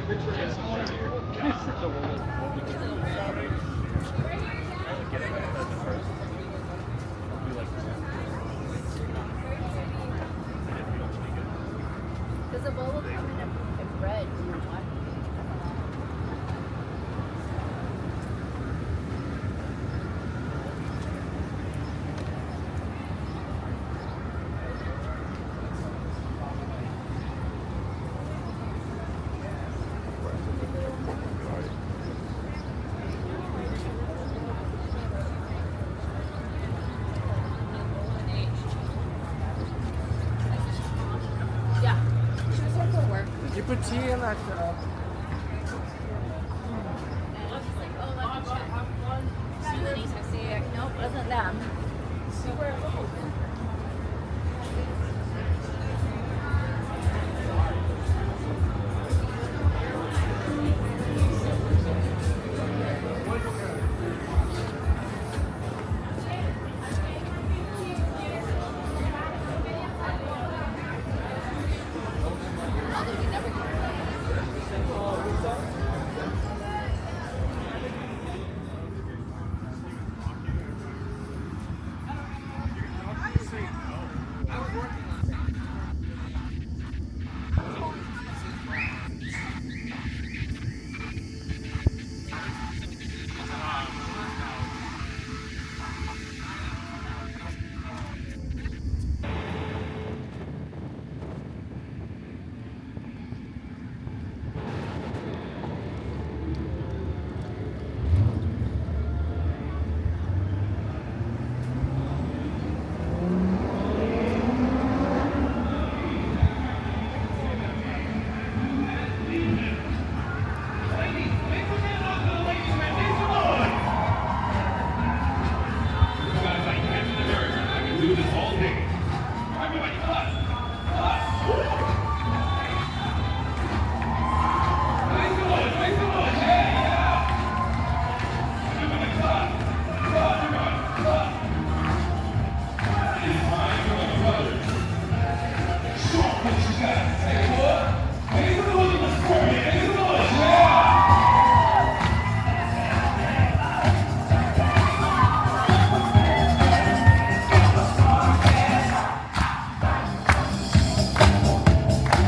Does the bowl come in red when you're talking? Did you put tea in that? Nope, wasn't them. Super old.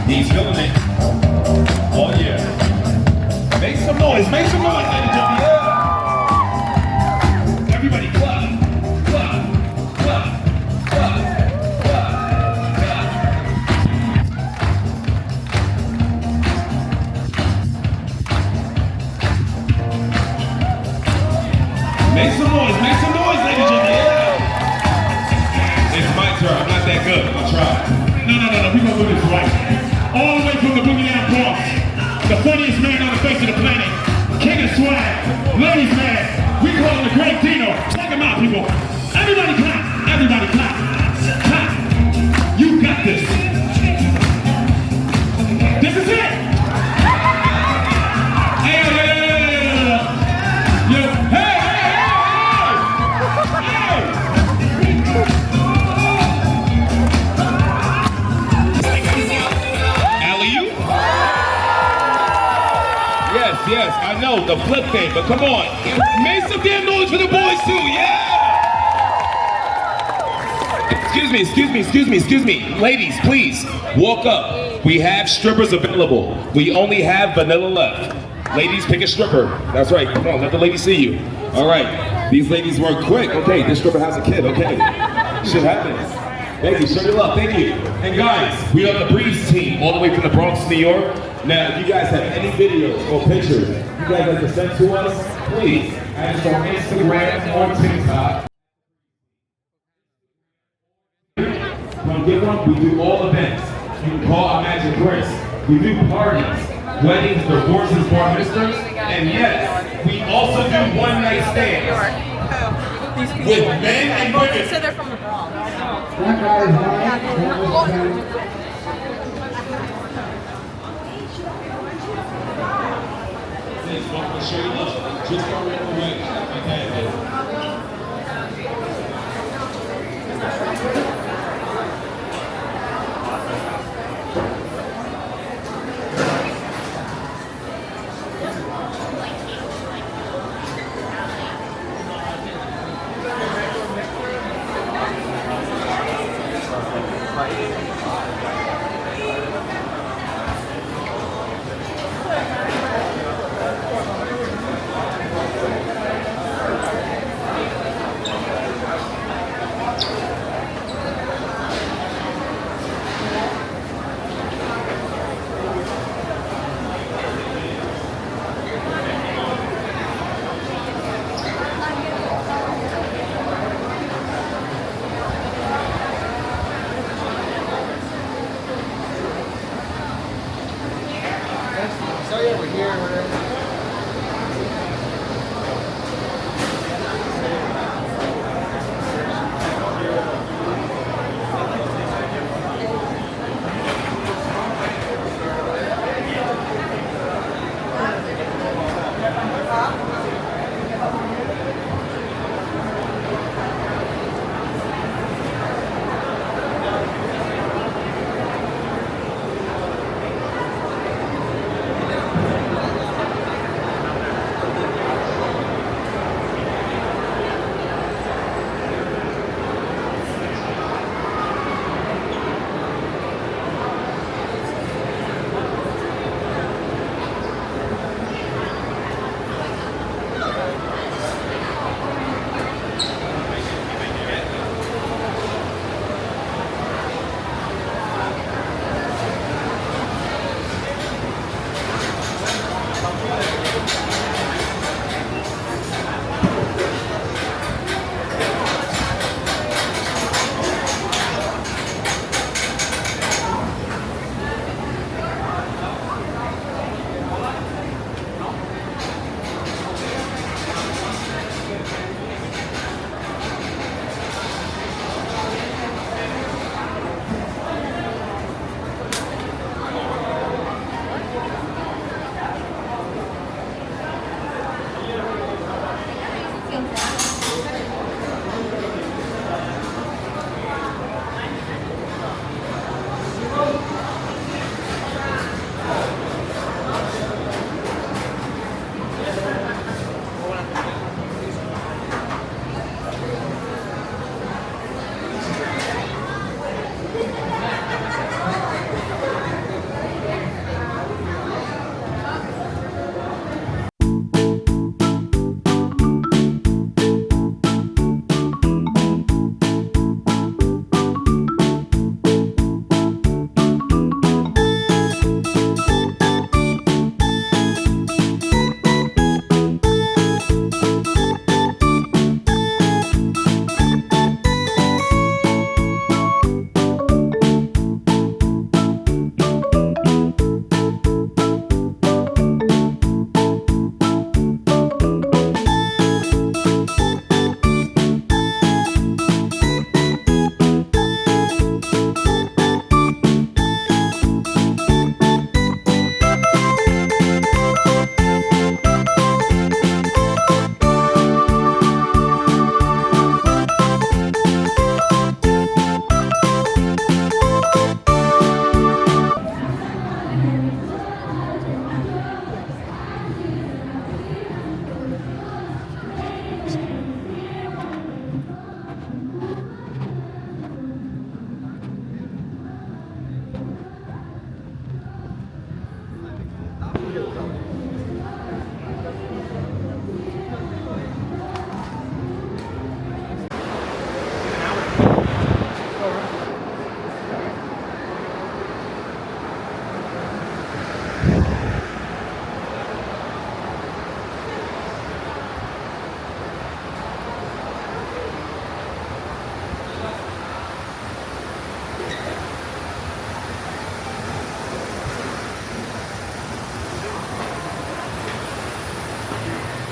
He's feeling it. Oh yeah. Make some noise, ladies and gentlemen. Yeah. Everybody clap, clap, clap, clap, clap, clap. Make some noise, ladies and gentlemen. Yeah. It's my turn, I'm not that good, I'll try. No, we gonna do this right. All the way from the Boogie Down Bronx, the funniest man on the face of the planet, king of swag, ladies man, we call him the Great Dino. Check him out, people. Everybody clap, everybody clap, clap. You got this. This is it. Hey, yo, hey. Yes, I know, the flip thing, but come on. Make some damn noise for the boys too, yeah! Excuse me. Ladies, please, walk up. We have strippers available. We only have vanilla left. Ladies, pick a stripper. That's right, come on, let the ladies see you. All right, these ladies work quick. Okay, this stripper has a kid, okay. Shit happens. Thank you, show your love, thank you. And guys, we are the Breeze team, all the way from the Bronx, New York. Now, if you guys have any videos or pictures you guys like to send to us, please add us on Instagram or TikTok. From Get One, we do all events. You can call our Magic Chris. We do parties, weddings, divorces, bar mitzvahs, and yes, we also do one-night stands with men and women. So they're from the Bronx. Welcome to show you love. Just go right away. Okay. saw you over here.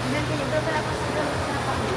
Nanti juga berapa